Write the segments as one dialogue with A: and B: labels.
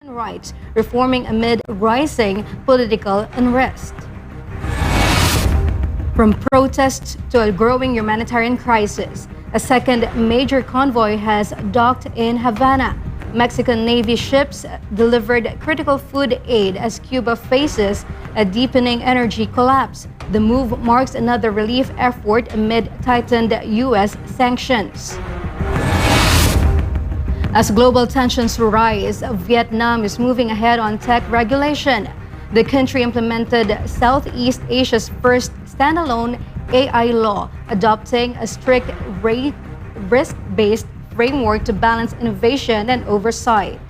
A: rights, reforming amid rising political unrest. From protests to a growing humanitarian crisis, a second major convoy has docked in Havana. Mexican Navy ships delivered critical food aid as Cuba faces a deepening energy collapse. The move marks another relief effort amid tightened U.S. sanctions. As global tensions rise, Vietnam is moving ahead on tech regulation. The country implemented Southeast Asia's first standalone AI law, adopting a strict risk-based framework to balance innovation and oversight.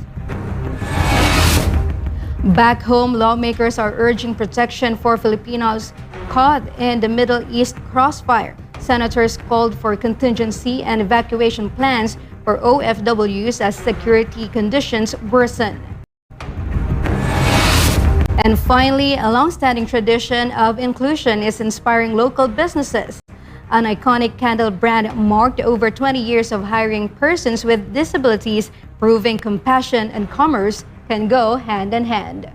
A: Back home, lawmakers are urging protection for Filipinos caught in the Middle East crossfire. Senators called for contingency and evacuation plans for OFWs as security conditions worsen. And finally, a long-standing tradition of inclusion is inspiring local businesses. An iconic candle brand marked over 20 years of hiring persons with disabilities, proving compassion and commerce can go hand in hand.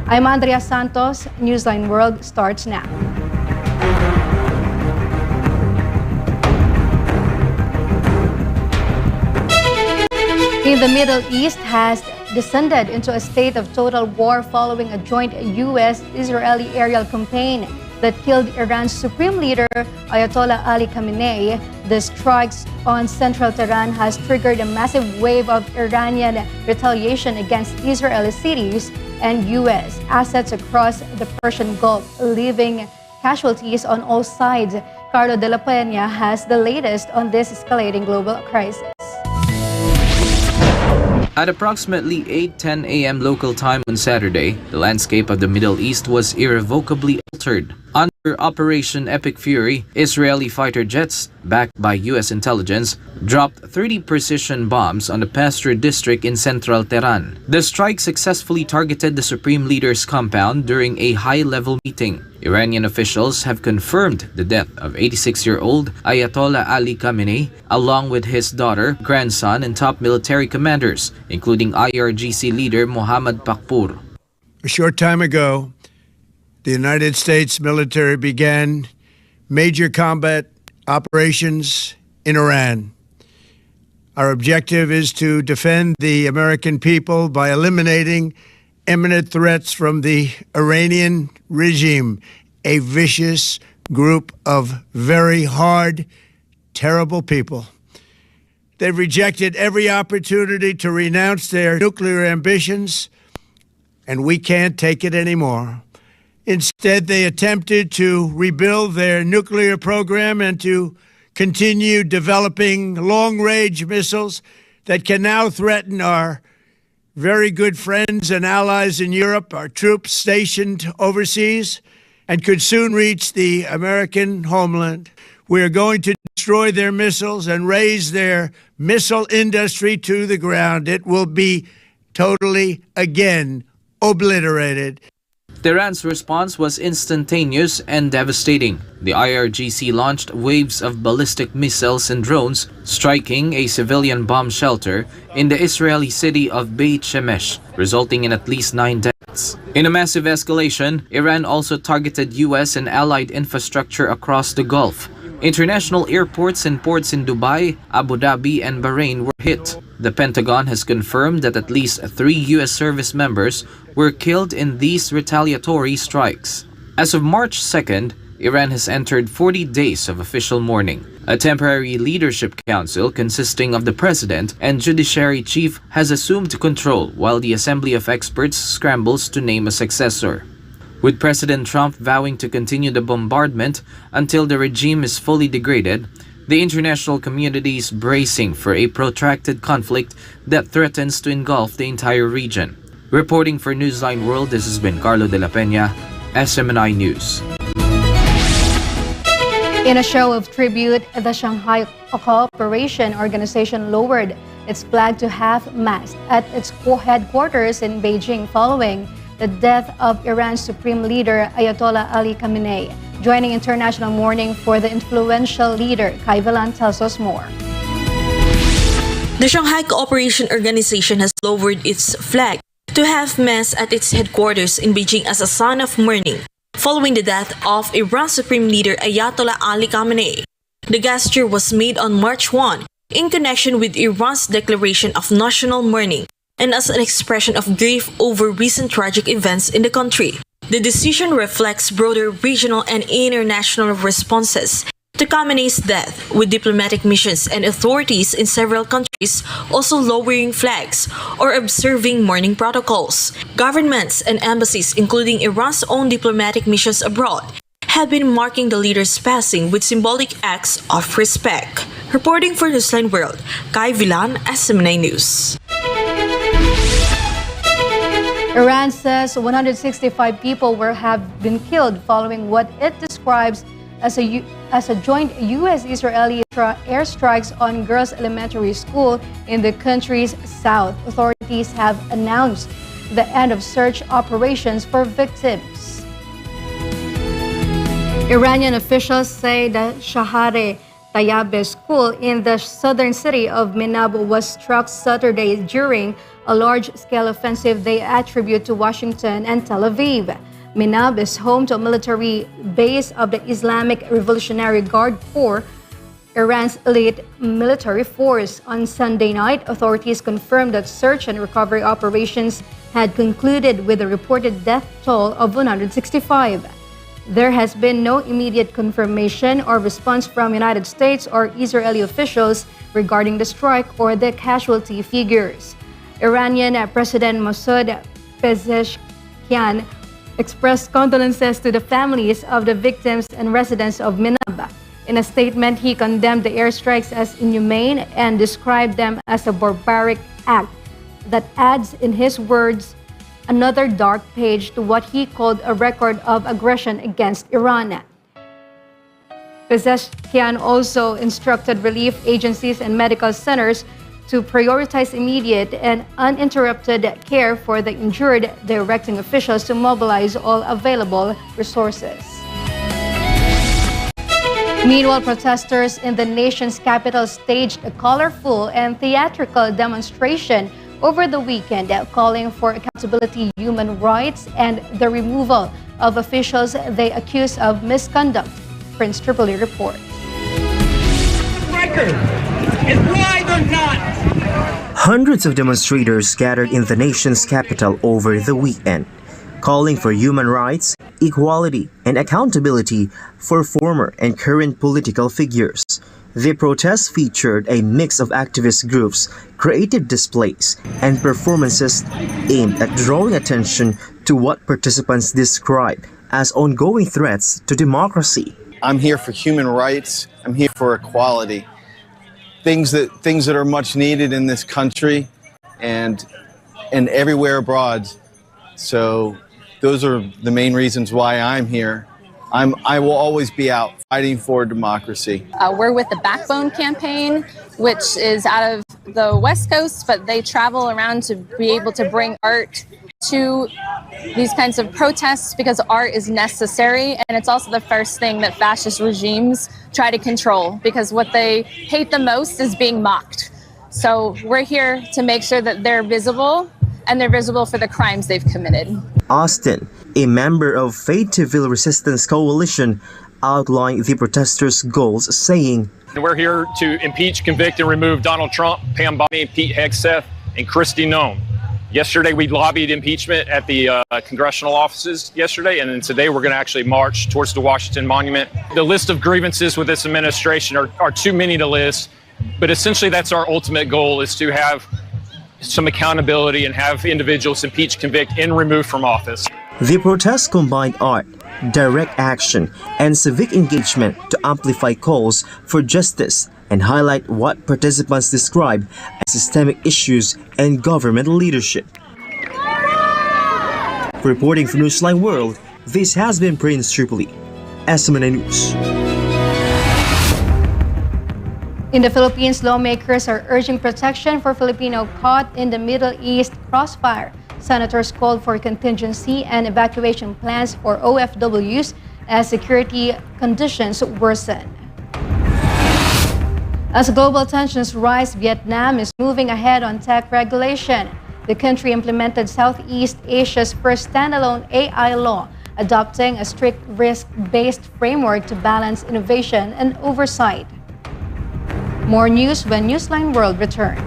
A: I'm Andrea Santos. Newsline World starts now. In the Middle East has descended into a state of total war following a joint U.S.-Israeli aerial campaign that killed Iran's supreme leader, Ayatollah Ali Khamenei. The strikes on central Tehran has triggered a massive wave of Iranian retaliation against Israeli cities and U.S. assets across the Persian Gulf, leaving casualties on all sides. Carlo de la Peña has the latest on this escalating global crisis.
B: At approximately 8:10 a.m. local time on Saturday, the landscape of the Middle East was irrevocably altered. Under Operation Epic Fury, Israeli fighter jets, backed by U.S. intelligence, dropped 30 precision bombs on the Pasture district in central Tehran. The strike successfully targeted the Supreme Leader's compound during a high-level meeting. Iranian officials have confirmed the death of 86-year-old Ayatollah Ali Khamenei, along with his daughter, grandson, and top military commanders, including IRGC leader Mohammad Pakpour.
C: A short time ago, the United States military began major combat operations in Iran. Our objective is to defend the American people by eliminating imminent threats from the Iranian regime, a vicious group of very hard, terrible people. They've rejected every opportunity to renounce their nuclear ambitions, and we can't take it anymore. Instead, they attempted to rebuild their nuclear program and to continue developing long-range missiles that can now threaten our very good friends and allies in Europe, our troops stationed overseas, and could soon reach the American homeland. We are going to destroy their missiles and raise their missile industry to the ground. It will be totally, again, obliterated.
B: Tehran's response was instantaneous and devastating. The IRGC launched waves of ballistic missiles and drones, striking a civilian bomb shelter in the Israeli city of Beit Shemesh, resulting in at least 9 deaths. In a massive escalation, Iran also targeted U.S. and allied infrastructure across the Gulf. International airports and ports in Dubai, Abu Dhabi, and Bahrain were hit. The Pentagon has confirmed that at least 3 U.S. service members were killed in these retaliatory strikes. As of March 2nd, Iran has entered 40 days of official mourning. A temporary leadership council consisting of the president and judiciary chief has assumed control, while the Assembly of Experts scrambles to name a successor. With President Trump vowing to continue the bombardment until the regime is fully degraded, the international community is bracing for a protracted conflict that threatens to engulf the entire region. Reporting for Newsline World, this has been Carlo de la Peña, SMNI News.
A: In a show of tribute, the Shanghai Cooperation Organization lowered its flag to half-mast at its headquarters in Beijing following the death of Iran's supreme leader, Ayatollah Ali Khamenei. Joining international mourning for the influential leader, Kai Villan tells us more.
D: The Shanghai Cooperation Organization has lowered its flag to half-mast at its headquarters in Beijing as a sign of mourning following the death of Iran's Supreme Leader Ayatollah Ali Khamenei. The gesture was made on March 1 in connection with Iran's declaration of national mourning and as an expression of grief over recent tragic events in the country. The decision reflects broader regional and international responses to Khamenei's death, with diplomatic missions and authorities in several countries also lowering flags or observing mourning protocols. Governments and embassies, including Iran's own diplomatic missions abroad, have been marking the leader's passing with symbolic acts of respect. Reporting for Newsline World, Kai Villan, SMNA News.
A: Iran says 165 people have been killed following what it describes as a joint U.S.-Israeli airstrikes on girls' elementary school in the country's south. Authorities have announced the end of search operations for victims. Iranian officials say the Shahare Tayyabe school in the southern city of Minab was struck Saturday during a large-scale offensive they attribute to Washington and Tel Aviv. Minab is home to a military base of the Islamic Revolutionary Guard Corps, Iran's elite military force. On Sunday night, authorities confirmed that search and recovery operations had concluded with a reported death toll of 165. There has been no immediate confirmation or response from United States or Israeli officials regarding the strike or the casualty figures. Iranian President Masoud Pezeshkian expressed condolences to the families of the victims and residents of Minab. In a statement, he condemned the airstrikes as inhumane and described them as a barbaric act that adds, in his words, another dark page to what he called a record of aggression against Iran. Pezeshkian also instructed relief agencies and medical centers to prioritize immediate and uninterrupted care for the injured, directing officials to mobilize all available resources. Meanwhile, protesters in the nation's capital staged a colorful and theatrical demonstration over the weekend, calling for accountability, human rights, and the removal of officials they accuse of misconduct. Prince Tripoli reports.
E: Record is live or not.
F: Hundreds of demonstrators gathered in the nation's capital over the weekend, calling for human rights, equality, and accountability for former and current political figures. The protests featured a mix of activist groups, creative displays, and performances aimed at drawing attention to what participants describe as ongoing threats to democracy.
G: I'm here for human rights. I'm here for equality. Things that are much needed in this country and everywhere abroad. So those are the main reasons why I'm here. I will always be out fighting for democracy.
H: We're with the Backbone campaign, which is out of the West Coast, but they travel around to be able to bring art to these kinds of protests because art is necessary, and it's also the first thing that fascist regimes try to control because what they hate the most is being mocked. So we're here to make sure that they're visible, and they're visible for the crimes they've committed.
F: Austin, a member of Fayetteville Resistance Coalition, outlined the protesters' goals, saying,
I: "We're here to impeach, convict, and remove Donald Trump, Pam Bondi, Pete Hegseth, and Kristi Noem. Yesterday, we lobbied impeachment at the congressional offices yesterday, and then today we're going to actually march towards the Washington Monument. The list of grievances with this administration are too many to list, but essentially that's our ultimate goal, is to have some accountability and have individuals impeached, convict, and removed from office."
F: The protests combined art, direct action, and civic engagement to amplify calls for justice and highlight what participants describe as systemic issues and government leadership. Reporting from Newsline World, this has been Prince Tripoli, SMNA News.
A: In the Philippines, lawmakers are urging protection for Filipino caught in the Middle East crossfire. Senators called for contingency and evacuation plans for OFWs as security conditions worsen. As global tensions rise, Vietnam is moving ahead on tech regulation. The country implemented Southeast Asia's first standalone AI law, adopting a strict risk-based framework to balance innovation and oversight. More news when Newsline World returns.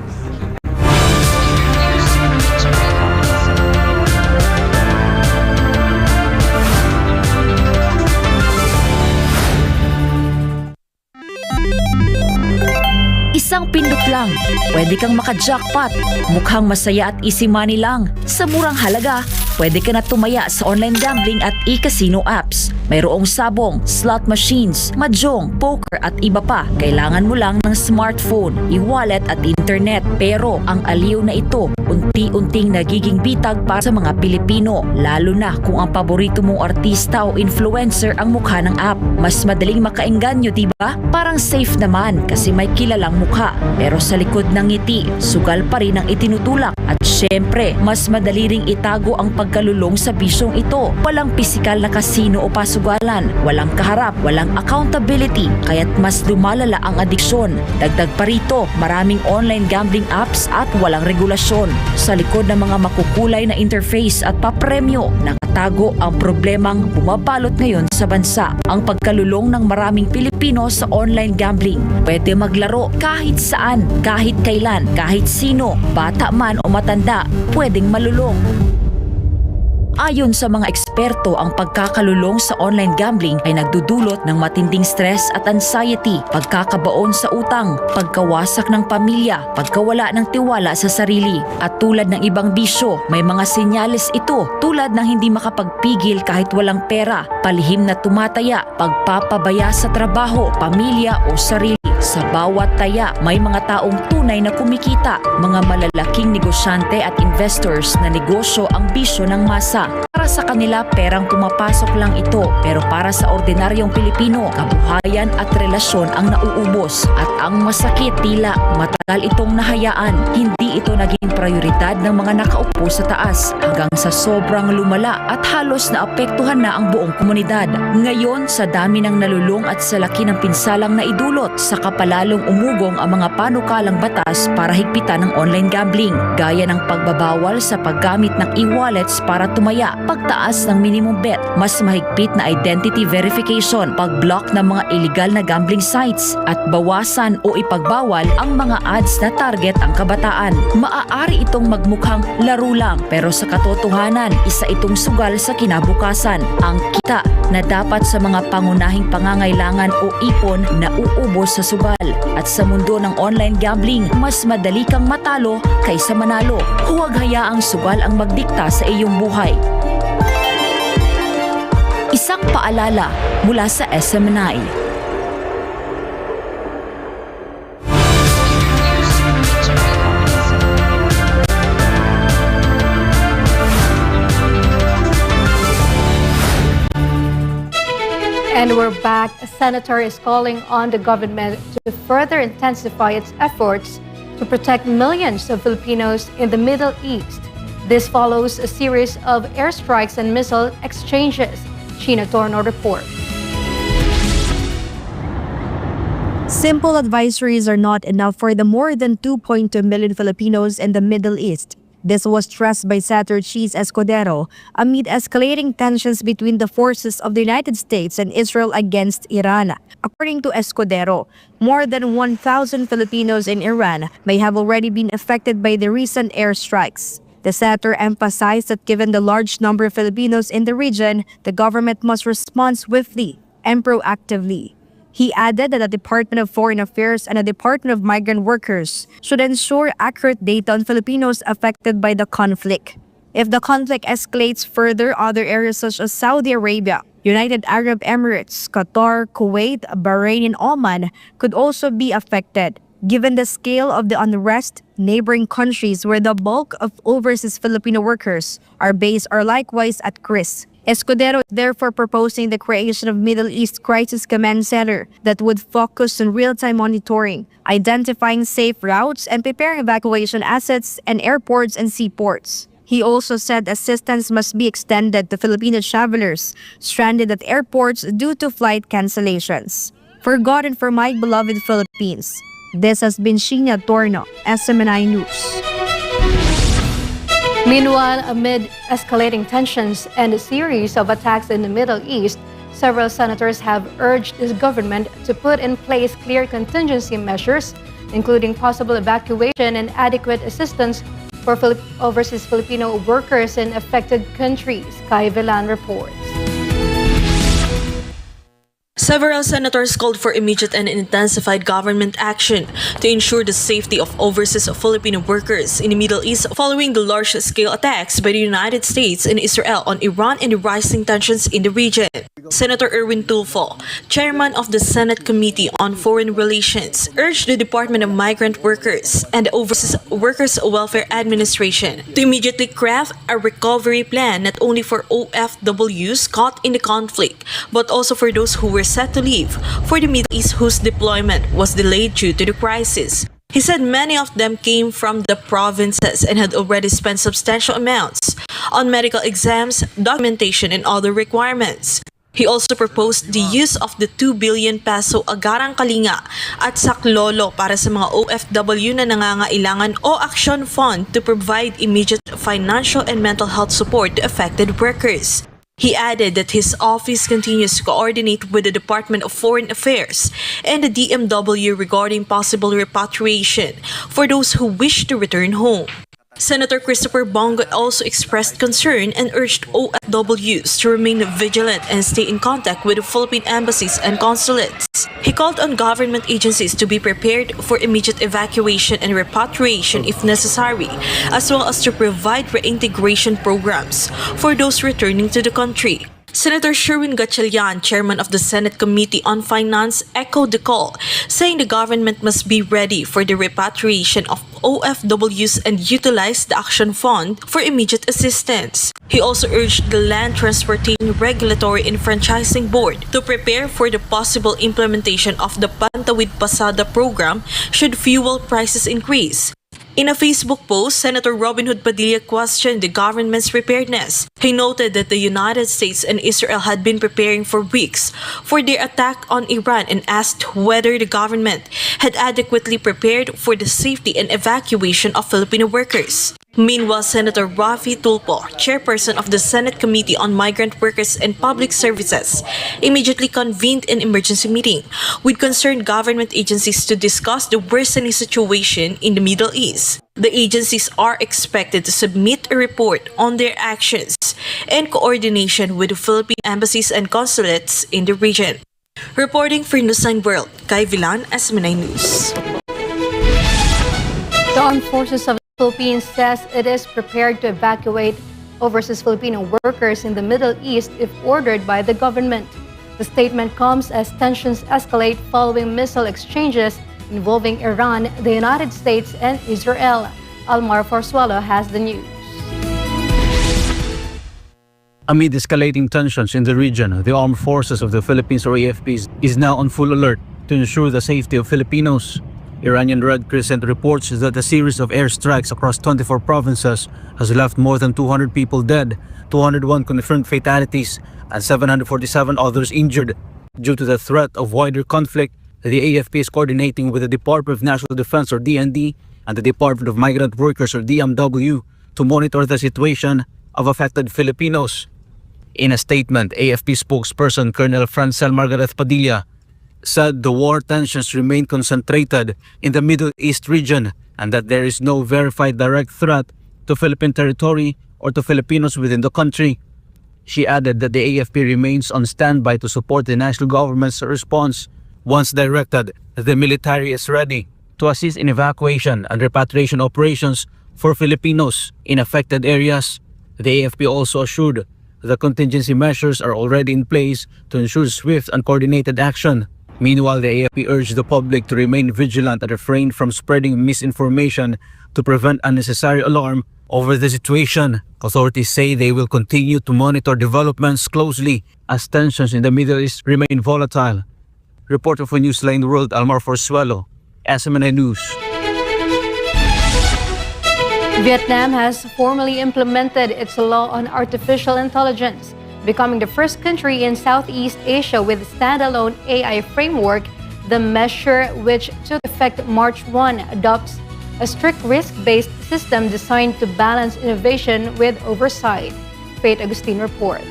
J: Isang pindot lang, pwede kang maka-jackpot. Mukhang masaya at easy money lang. Sa murang halaga, pwede ka na tumaya sa online gambling at e-casino apps. Mayroong sabong, slot machines, mahjong, poker at iba pa. Kailangan mo lang ng smartphone, e-wallet at internet. Pero ang aliw na ito, unti-unting nagiging bitag para sa mga Pilipino. Lalo na kung ang paborito mong artista o influencer ang mukha ng app. Mas madaling makaengganyo, diba? Parang safe naman kasi may kilalang mukha. Pero sa likod ng ngiti, sugal pa rin ang itinutulak. At syempre, mas madali ring itago ang pagkalulong sa bisyong ito. Walang pisikal na kasino o pasugalan, walang kaharap, walang accountability, kaya't mas lumalala ang adiksyon. Dagdag pa rito, maraming online gambling apps at walang regulasyon. Sa likod ng mga makukulay na interface at papremyo, nakatago ang problemang bumabalot ngayon sa bansa. Ang pagkalulong ng maraming Pilipino sa online gambling. Pwede maglaro kahit saan, kahit kailan, kahit sino, bata man o matanda, pwedeng malulong. Ayon sa mga eksperto, ang pagkakalulong sa online gambling ay nagdudulot ng matinding stress at anxiety, pagkakabaon sa utang, pagkawasak ng pamilya, pagkawala ng tiwala sa sarili. At tulad ng ibang bisyo, may mga senyales ito tulad ng hindi makapagpigil kahit walang pera, palihim na tumataya, pagpapabaya sa trabaho, pamilya o sarili. Sa bawat taya, may mga taong tunay na kumikita, mga malalaking negosyante at investors na negosyo ang bisyo ng masa. Para sa kanila, perang pumapasok lang ito, pero para sa ordinaryong Pilipino, kabuhayan at relasyon ang nauubos. At ang masakit, tila matagal itong nahayaan. Hindi ito naging prioridad ng mga nakaupo sa taas hanggang sa sobrang lumala at halos naapektuhan na ang buong komunidad. Ngayon, sa dami ng nalulong at sa laki ng pinsalang naidulot, sa kapalalong umugong ang mga panukalang batas para higpitan ng online gambling, gaya ng pagbabawal sa paggamit ng e-wallets para tumaya, pagtaas ng minimum bet, mas mahigpit na identity verification, pag-block ng mga illegal na gambling sites, at bawasan o ipagbawal ang mga ads na target ang kabataan. Maaari itong magmukhang laro lang, pero sa katotohanan, isa itong sugal sa kinabukasan. Ang kita na dapat sa mga pangunahing pangangailangan o ipon na uubos sa sugal. At sa mundo ng online gambling, mas madali kang matalo kaysa manalo. Huwag hayaang sugal ang magdikta sa iyong buhay. Isang paalala mula sa SMNI.
A: And we're back. A senator is calling on the government to further intensify its efforts to protect millions of Filipinos in the Middle East. This follows a series of airstrikes and missile exchanges. Sheena Torno reports.
K: Simple advisories are not enough for the more than 2.2 million Filipinos in the Middle East. This was stressed by Senator Cheese Escudero amid escalating tensions between the forces of the United States and Israel against Iran. According to Escudero, more than 1,000 Filipinos in Iran may have already been affected by the recent airstrikes. The senator emphasized that given the large number of Filipinos in the region, the government must respond swiftly and proactively. He added that the Department of Foreign Affairs and the Department of Migrant Workers should ensure accurate data on Filipinos affected by the conflict. If the conflict escalates further, other areas such as Saudi Arabia, United Arab Emirates, Qatar, Kuwait, Bahrain, and Oman could also be affected. Given the scale of the unrest, neighboring countries where the bulk of overseas Filipino workers are based are likewise at risk. Escudero is therefore proposing the creation of Middle East Crisis Command Center that would focus on real-time monitoring, identifying safe routes, and preparing evacuation assets and airports and seaports. He also said assistance must be extended to Filipino travelers stranded at airports due to flight cancellations. For God and for my beloved Philippines, This has been Sheena Torno, SMNI News.
A: Meanwhile, amid escalating tensions and a series of attacks in the Middle East, several senators have urged the government to put in place clear contingency measures, including possible evacuation and adequate assistance for overseas Filipino workers in affected countries. Kai Villan reports.
D: Several senators called for immediate and intensified government action to ensure the safety of overseas Filipino workers in the Middle East following the large-scale attacks by the United States and Israel on Iran and the rising tensions in the region. Senator Erwin Tulfo, chairman of the Senate Committee on Foreign Relations, urged the Department of Migrant Workers and the Overseas Workers Welfare Administration to immediately craft a recovery plan not only for OFWs caught in the conflict, but also for those who were set to leave for the Middle East whose deployment was delayed due to the crisis. He said many of them came from the provinces and had already spent substantial amounts on medical exams, documentation, and other requirements. He also proposed the use of the 2 billion peso agarang kalinga at saklolo para sa mga OFW na nangangailangan o action fund to provide immediate financial and mental health support to affected workers. He added that his office continues to coordinate with the Department of Foreign Affairs and the DMW regarding possible repatriation for those who wish to return home. Senator Christopher Bongo also expressed concern and urged OFWs to remain vigilant and stay in contact with the Philippine embassies and consulates. He called on government agencies to be prepared for immediate evacuation and repatriation if necessary, as well as to provide reintegration programs for those returning to the country. Senator Sherwin Gatchalian, chairman of the Senate Committee on Finance, echoed the call, saying the government must be ready for the repatriation of OFWs and utilize the Action Fund for immediate assistance. He also urged the Land Transportation Regulatory and Franchising Board to prepare for the possible implementation of the Pantawid Pasada program should fuel prices increase. In a Facebook post, Senator Robin Hood Padilla questioned the government's preparedness. He noted that the United States and Israel had been preparing for weeks for their attack on Iran and asked whether the government had adequately prepared for the safety and evacuation of Filipino workers. Meanwhile, Senator Rafi Tulfo, chairperson of the Senate Committee on Migrant Workers and Public Services, immediately convened an emergency meeting with concerned government agencies to discuss the worsening situation in the Middle East. The agencies are expected to submit a report on their actions and coordination with the Philippine embassies and consulates in the region. Reporting for Newsline World, Kai Villan, SMNI News.
A: The Armed Forces of the Philippines says it is prepared to evacuate overseas Filipino workers in the Middle East if ordered by the government. The statement comes as tensions escalate following missile exchanges involving Iran, the United States, and Israel. Almar Forzuelo has the news.
L: Amid escalating tensions in the region, the Armed Forces of the Philippines, or AFPs, is now on full alert to ensure the safety of Filipinos. Iranian Red Crescent reports that a series of airstrikes across 24 provinces has left more than 200 people dead, 201 confirmed fatalities, and 747 others injured. Due to the threat of wider conflict, the AFP is coordinating with the Department of National Defense, or DND, and the Department of Migrant Workers, or DMW, to monitor the situation of affected Filipinos. In a statement, AFP spokesperson Colonel Francel Margaret Padilla said the war tensions remain concentrated in the Middle East region and that there is no verified direct threat to Philippine territory or to Filipinos within the country. She added that the AFP remains on standby to support the national government's response. Once directed, the military is ready to assist in evacuation and repatriation operations for Filipinos in affected areas. The AFP also assured the contingency measures are already in place to ensure swift and coordinated action. Meanwhile, the AFP urged the public to remain vigilant and refrain from spreading misinformation to prevent unnecessary alarm over the situation. Authorities say they will continue to monitor developments closely as tensions in the Middle East remain volatile. Reporter for Newsline World, Almar Forzuelo, SMNI News.
A: Vietnam has formally implemented its law on artificial intelligence, becoming the first country in Southeast Asia with a standalone AI framework The measure, which took effect March 1, adopts a strict risk-based system designed to balance innovation with oversight. Faith Agustin report.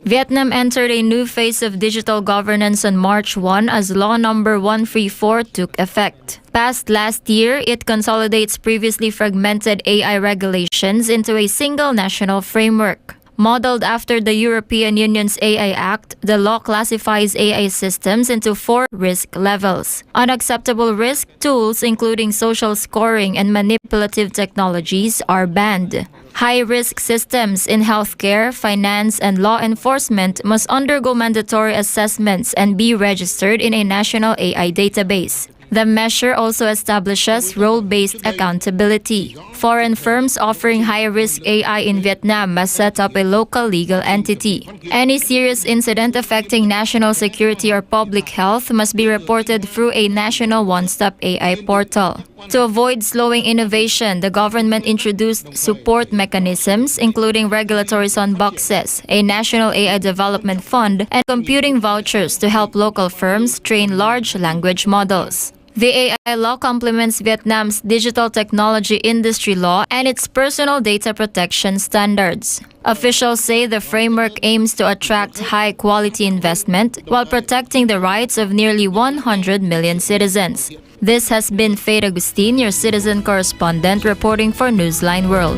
M: Vietnam entered a new phase of digital governance on March 1 as Law Number 134 took effect. Passed last year, it consolidates previously fragmented AI regulations into a single national framework. Modeled after the European Union's AI Act, the law classifies AI systems into 4 risk levels. Unacceptable risk tools, including social scoring and manipulative technologies, are banned. High-risk systems in healthcare, finance, and law enforcement must undergo mandatory assessments and be registered in a national AI database. The measure also establishes role-based accountability. Foreign firms offering high-risk AI in Vietnam must set up a local legal entity. Any serious incident affecting national security or public health must be reported through a national one-stop AI portal. To avoid slowing innovation, the government introduced support mechanisms, including regulatory sandboxes, a national AI development fund, and computing vouchers to help local firms train large language models. The AI law complements Vietnam's digital technology industry law and its personal data protection standards. Officials say the framework aims to attract high-quality investment while protecting the rights of nearly 100 million citizens. This has been Faith Agustin, your citizen correspondent, reporting for Newsline World.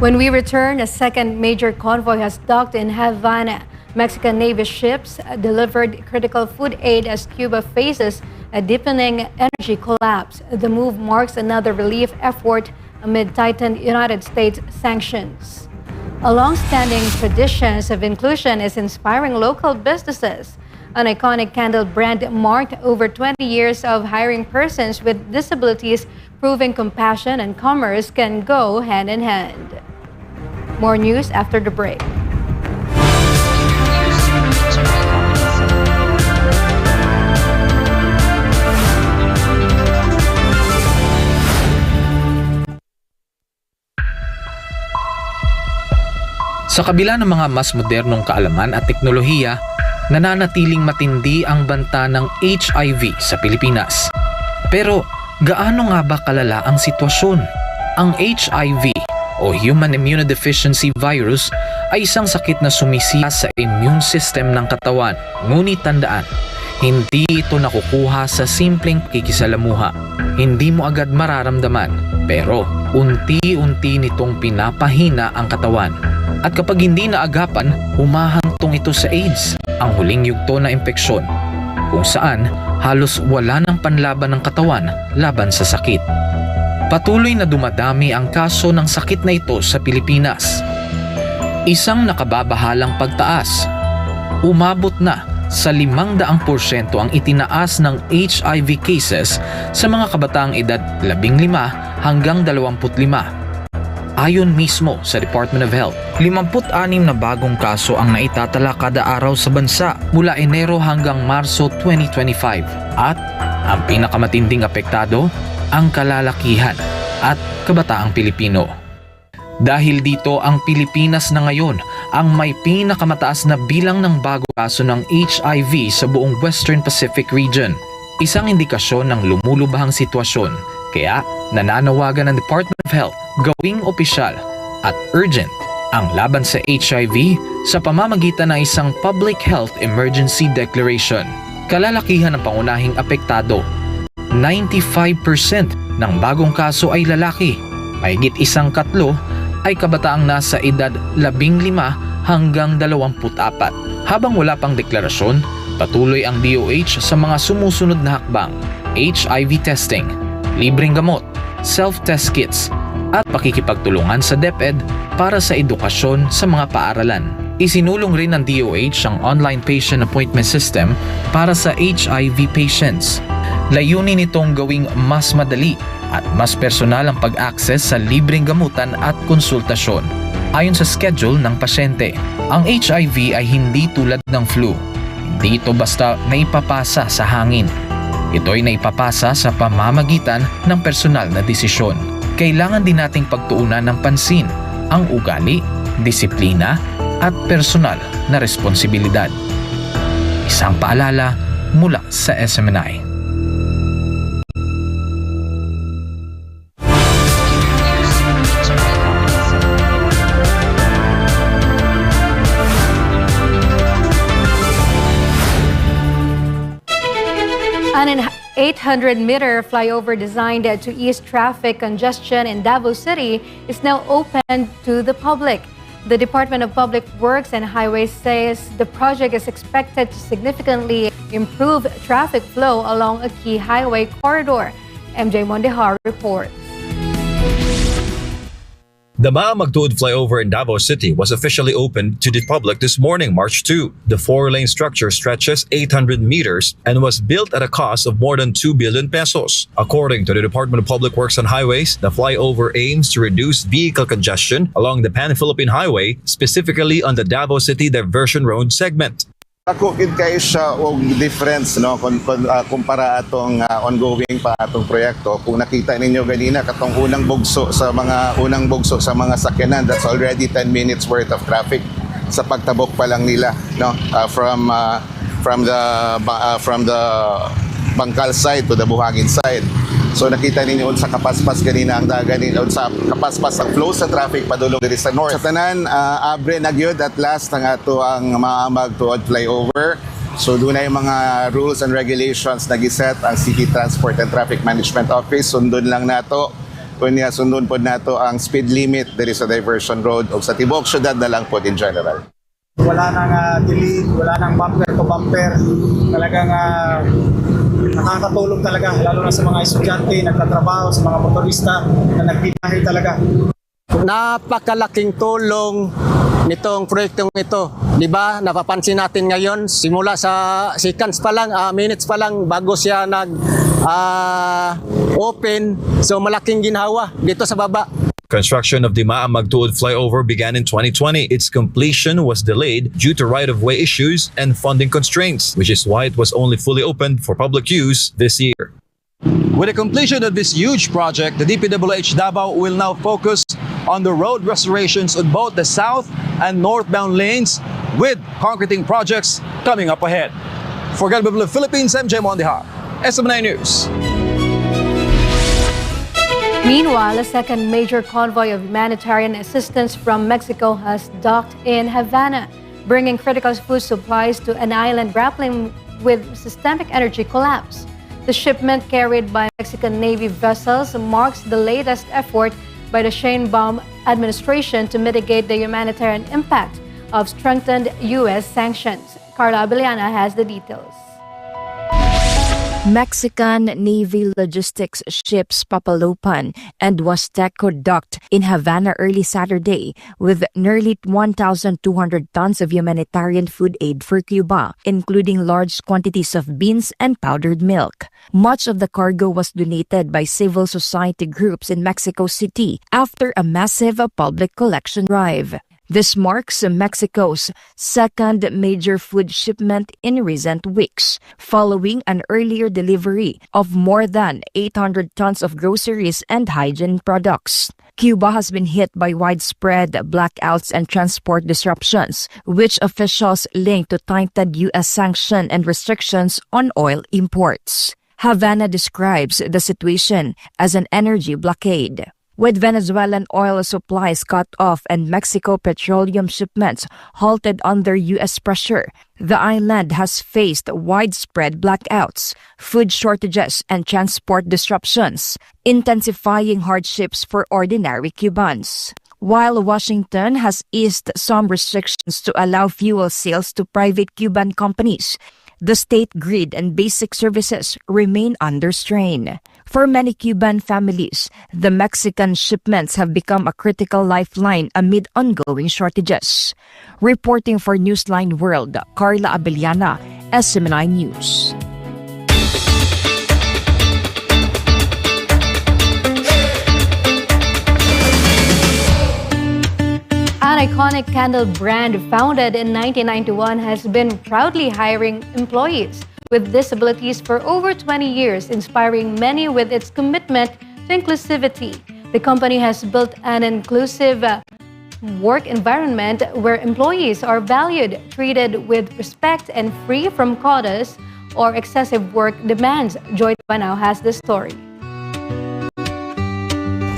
A: When we return, a second major convoy has docked in Havana. Mexican Navy ships delivered critical food aid as Cuba faces a deepening energy collapse. The move marks another relief effort amid tightened United States sanctions. A long-standing tradition of inclusion is inspiring local businesses. An iconic candle brand marked over 20 years of hiring persons with disabilities, proving compassion and commerce can go hand in hand. More news after the break.
B: Sa kabila ng mga mas modernong kaalaman at teknolohiya, nananatiling matindi ang banta ng HIV sa Pilipinas. Pero gaano nga ba kalala ang sitwasyon? Ang HIV o Human Immunodeficiency Virus ay isang sakit na sumisiya sa immune system ng katawan. Ngunit tandaan, hindi ito nakukuha sa simpleng pakikisalamuha. Hindi mo agad mararamdaman, pero unti-unti nitong pinapahina ang katawan. At kapag hindi naagapan, humahantong ito sa AIDS, ang huling yugto na impeksyon, kung saan halos wala ng panlaban ng katawan laban sa sakit. Patuloy na dumadami ang kaso ng sakit na ito sa Pilipinas. Isang nakababahalang pagtaas. Umabot na sa 500% ang itinaas ng HIV cases sa mga kabataang edad 15 hanggang 25. Ayon mismo sa Department of Health, 56 na bagong kaso ang naitatala kada araw sa bansa mula Enero hanggang Marso 2025. At ang pinakamatinding apektado, ang kalalakihan at kabataang Pilipino. Dahil dito, ang Pilipinas na ngayon ang may pinakamataas na bilang ng bagong kaso ng HIV sa buong Western Pacific region. Isang indikasyon ng lumulubahang sitwasyon. Kaya nananawagan ng Department of Health gawing opisyal at urgent ang laban sa HIV sa pamamagitan ng isang Public Health Emergency Declaration. Kalalakihan ng pangunahing apektado. 95% ng bagong kaso ay lalaki. Mahigit 1/4 ay kabataang nasa edad 15 hanggang 24. Habang wala pang deklarasyon, patuloy ang DOH sa mga sumusunod na hakbang: HIV testing, libreng gamot, self-test kits, at pakikipagtulungan sa DepEd para sa edukasyon sa mga paaralan. Isinulong rin ng DOH ang online patient appointment system para sa HIV patients. Layunin nitong gawing mas madali at mas personal ang pag-access sa libreng gamutan at konsultasyon. Ayon sa schedule ng pasyente, ang HIV ay hindi tulad ng flu. Hindi ito basta naipapasa sa hangin. Ito ay naipapasa sa pamamagitan ng personal na desisyon. Kailangan din nating pagtuunan ng pansin ang ugali, disiplina, at personal na responsibilidad. Isang paalala mula sa SMNI.
A: An 800-meter flyover designed to ease traffic congestion in Davao City is now open to the public. The Department of Public Works and Highways says the project is expected to significantly improve traffic flow along a key highway corridor. MJ Mondejar reports.
N: The Magtuod flyover in Davao City was officially opened to the public this morning, March 2. The 4-lane structure stretches 800 meters and was built at a cost of more than 2 billion pesos. According to the Department of Public Works and Highways, the flyover aims to reduce vehicle congestion along the Pan-Philippine Highway, specifically on the Davao City Diversion Road segment.
O: Ako gid kayo siya og difference no kumpara atong ongoing pa atong proyekto. Kung nakita ninyo ganina katong unang bugso sa mga sakyanan, that's already 10 minutes worth of traffic sa pagtabok pa lang nila no from the Bangkal side to the Buhangin side. So nakita ninyo sa kapaspas ganina ang sa kapaspas ang flow sa traffic padulong diri sa north. Sa tanan abre na gyud at last ang ato ang Magtuod flyover. So doon na yung mga rules and regulations na giset ang City Transport and Traffic Management Office. Sundon lang nato. Kunya sundon pod nato ang speed limit diri sa diversion road o sa tibok syudad na lang pod in general.
P: Wala nang delete, wala nang bumper to bumper. Talagang nakakatulong talaga, lalo na sa mga estudyante, nagtatrabaho, sa mga motorista na nagbiyahe talaga. Napakalaking tulong nitong proyektong ito. Di ba? Napapansin natin ngayon, simula sa seconds pa lang, minutes pa lang bago siya open. So malaking ginhawa dito sa baba.
N: Construction of the Magtuod flyover began in 2020. Its completion was delayed due to right-of-way issues and funding constraints, which is why it was only fully opened for public use this year.
Q: With the completion of this huge project, the DPWH Davao will now focus on the road restorations on both the south and northbound lanes, with concreting projects coming up ahead. For Galbabla Philippines, MJ Mondejar, SMNI News.
A: Meanwhile, a second major convoy of humanitarian assistance from Mexico has docked in Havana, bringing critical food supplies to an island grappling with systemic energy collapse. The shipment, carried by Mexican Navy vessels, marks the latest effort by the Sheinbaum administration to mitigate the humanitarian impact of strengthened U.S. sanctions. Carla Abellana has the details.
R: Mexican Navy logistics ships Papalopan and Huasteco docked in Havana early Saturday with nearly 1,200 tons of humanitarian food aid for Cuba, including large quantities of beans and powdered milk. Much of the cargo was donated by civil society groups in Mexico City after a massive public collection drive. This marks Mexico's second major food shipment in recent weeks, following an earlier delivery of more than 800 tons of groceries and hygiene products. Cuba has been hit by widespread blackouts and transport disruptions, which officials link to tightened U.S. sanctions and restrictions on oil imports. Havana describes the situation as an energy blockade. With Venezuelan oil supplies cut off and Mexico petroleum shipments halted under U.S. pressure, the island has faced widespread blackouts, food shortages, and transport disruptions, intensifying hardships for ordinary Cubans. While Washington has eased some restrictions to allow fuel sales to private Cuban companies, the state grid and basic services remain under strain. For many Cuban families, the Mexican shipments have become a critical lifeline amid ongoing shortages. Reporting for Newsline World, Carla Abellana, SMNI News.
A: An iconic candle brand founded in 1991 has been proudly hiring employees with disabilities for over 20 years, inspiring many with its commitment to inclusivity. The company has built an inclusive work environment where employees are valued, treated with respect, and free from quotas or excessive work demands. Joy Banao has the story.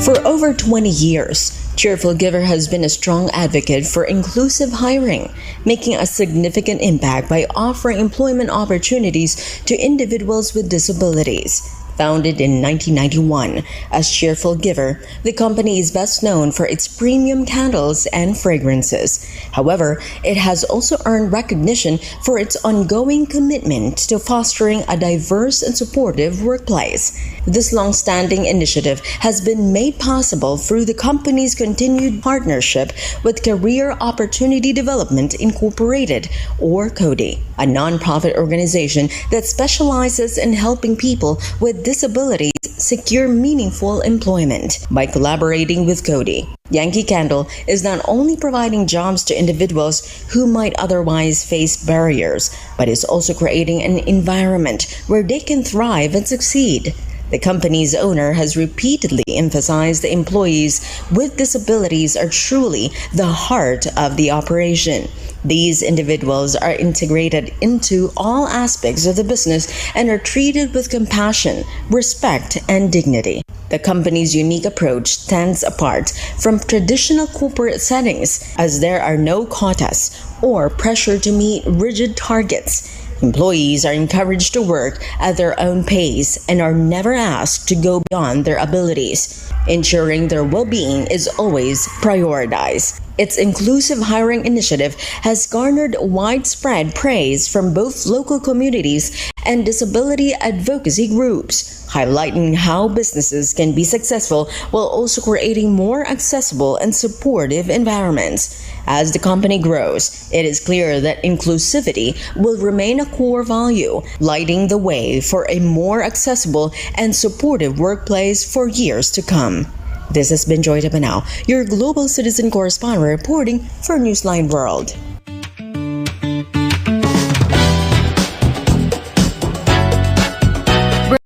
S: For over 20 years, Cheerful Giver has been a strong advocate for inclusive hiring, making a significant impact by offering employment opportunities to individuals with disabilities. Founded in 1991 as Cheerful Giver, the company is best known for its premium candles and fragrances. However, it has also earned recognition for its ongoing commitment to fostering a diverse and supportive workplace. This long-standing initiative has been made possible through the company's continued partnership with Career Opportunity Development Incorporated, or CODI, a nonprofit organization that specializes in helping people with disabilities secure meaningful employment. By collaborating with CODI, Yankee Candle is not only providing jobs to individuals who might otherwise face barriers, but is also creating an environment where they can thrive and succeed. The company's owner has repeatedly emphasized the employees with disabilities are truly the heart of the operation. These individuals are integrated into all aspects of the business and are treated with compassion, respect, and dignity. The company's unique approach stands apart from traditional corporate settings as there are no quotas or pressure to meet rigid targets. Employees are encouraged to work at their own pace and are never asked to go beyond their abilities, ensuring their well-being is always prioritized. Its inclusive hiring initiative has garnered widespread praise from both local communities and disability advocacy groups, highlighting how businesses can be successful while also creating more accessible and supportive environments. As the company grows, it is clear that inclusivity will remain a core value, lighting the way for a more accessible and supportive workplace for years to come. This has been Joy Tabanao, your global citizen correspondent reporting for Newsline World.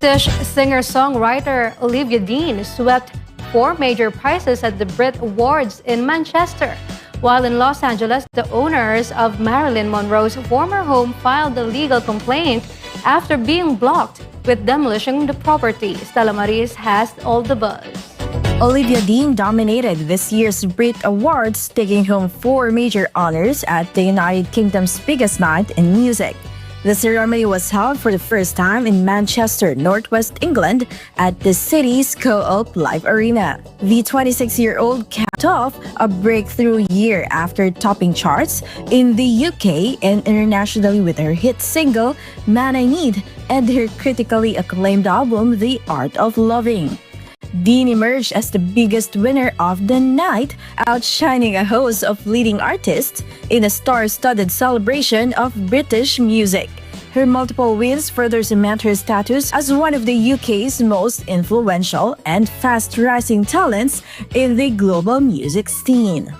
A: British singer-songwriter Olivia Dean swept 4 major prizes at the Brit Awards in Manchester. While in Los Angeles, the owners of Marilyn Monroe's former home filed a legal complaint after being blocked with demolishing the property. Stella Maris has all the buzz.
K: Olivia Dean dominated this year's Brit Awards, taking home 4 major honors at the United Kingdom's biggest night in music. The ceremony was held for the first time in Manchester, Northwest England, at the city's Co-op Live Arena. The 26-year-old capped off a breakthrough year after topping charts in the UK and internationally with her hit single, Man I Need, and her critically acclaimed album, The Art of Loving. Dean emerged as the biggest winner of the night, outshining a host of leading artists in a star-studded celebration of British music. Her multiple wins further cement her status as one of the UK's most influential and fast-rising talents in the global music scene.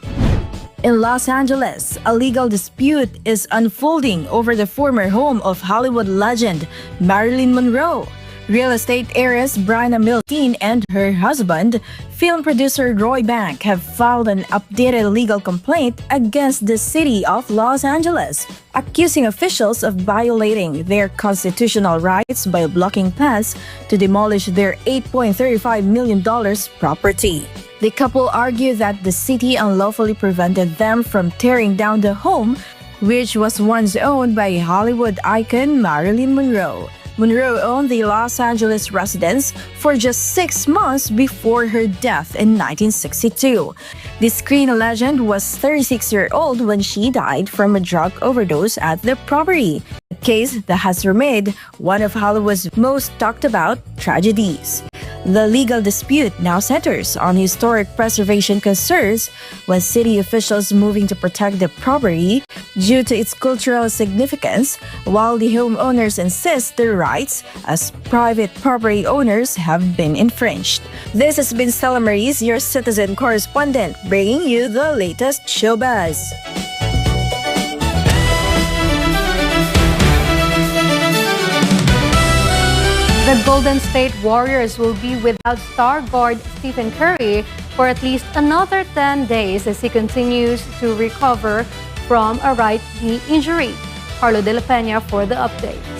K: In Los Angeles, a legal dispute is unfolding over the former home of Hollywood legend Marilyn Monroe. Real estate heiress Bryna Milstein and her husband, film producer Roy Bank, have filed an updated legal complaint against the city of Los Angeles, accusing officials of violating their constitutional rights by blocking plans to demolish their $8.35 million property. The couple argue that the city unlawfully prevented them from tearing down the home, which was once owned by Hollywood icon Marilyn Monroe. Monroe owned the Los Angeles residence for just 6 months before her death in 1962. The screen legend was 36-year-old when she died from a drug overdose at the property, a case that has remained one of Hollywood's most talked about tragedies. The legal dispute now centers on historic preservation concerns, with city officials moving to protect the property due to its cultural significance, while the homeowners insist their rights as private property owners have been infringed. This has been Stella Maris, your citizen correspondent, bringing you the latest showbuzz.
A: The Golden State Warriors will be without star guard Stephen Curry for for at least another 10 days as he continues to recover from a right knee injury. Carlo De La Peña for the updates.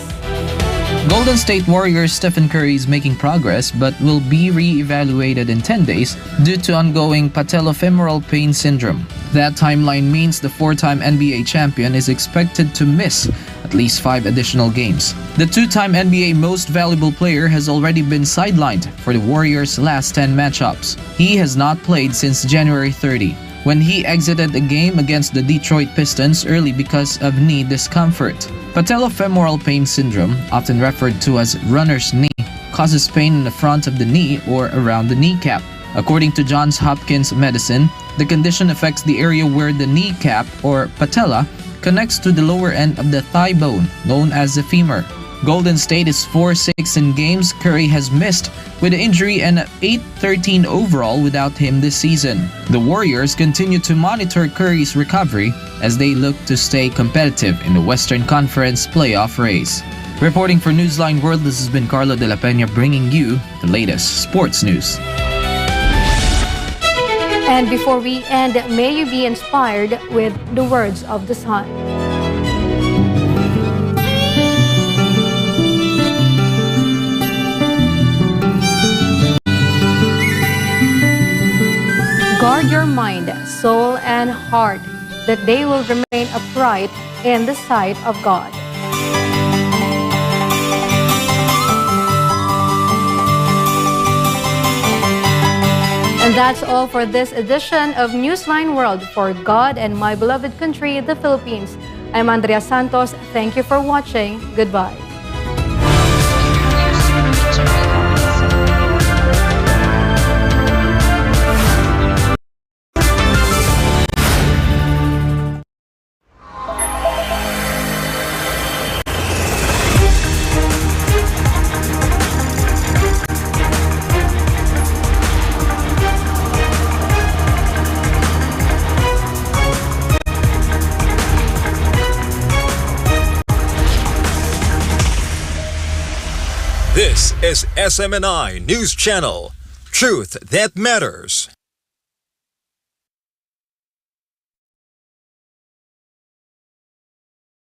B: Golden State Warriors Stephen Curry is making progress but will be re-evaluated in 10 days due to ongoing patellofemoral pain syndrome. That timeline means the four-time NBA champion is expected to miss at least 5 additional games. The two-time NBA Most Valuable Player has already been sidelined for the Warriors' last 10 matchups. He has not played since January 30, when he exited a game against the Detroit Pistons early because of knee discomfort. Patellofemoral pain syndrome, often referred to as runner's knee, causes pain in the front of the knee or around the kneecap. According to Johns Hopkins Medicine, the condition affects the area where the kneecap or patella connects to the lower end of the thigh bone, known as the femur. Golden State is 4-6 in games Curry has missed with the injury and 8-13 overall without him this season. The Warriors continue to monitor Curry's recovery as they look to stay competitive in the Western Conference playoff race. Reporting for Newsline World, this has been Carlo De La Peña bringing you the latest sports news.
A: And before we end, may you be inspired with the words of the Son. Guard your mind, soul, and heart, that they will remain upright in the sight of God. And that's all for this edition of Newsline World for God and my beloved country, the Philippines. I'm Andrea Santos. Thank you for watching. Goodbye.
T: This is SMNI News Channel. Truth that matters.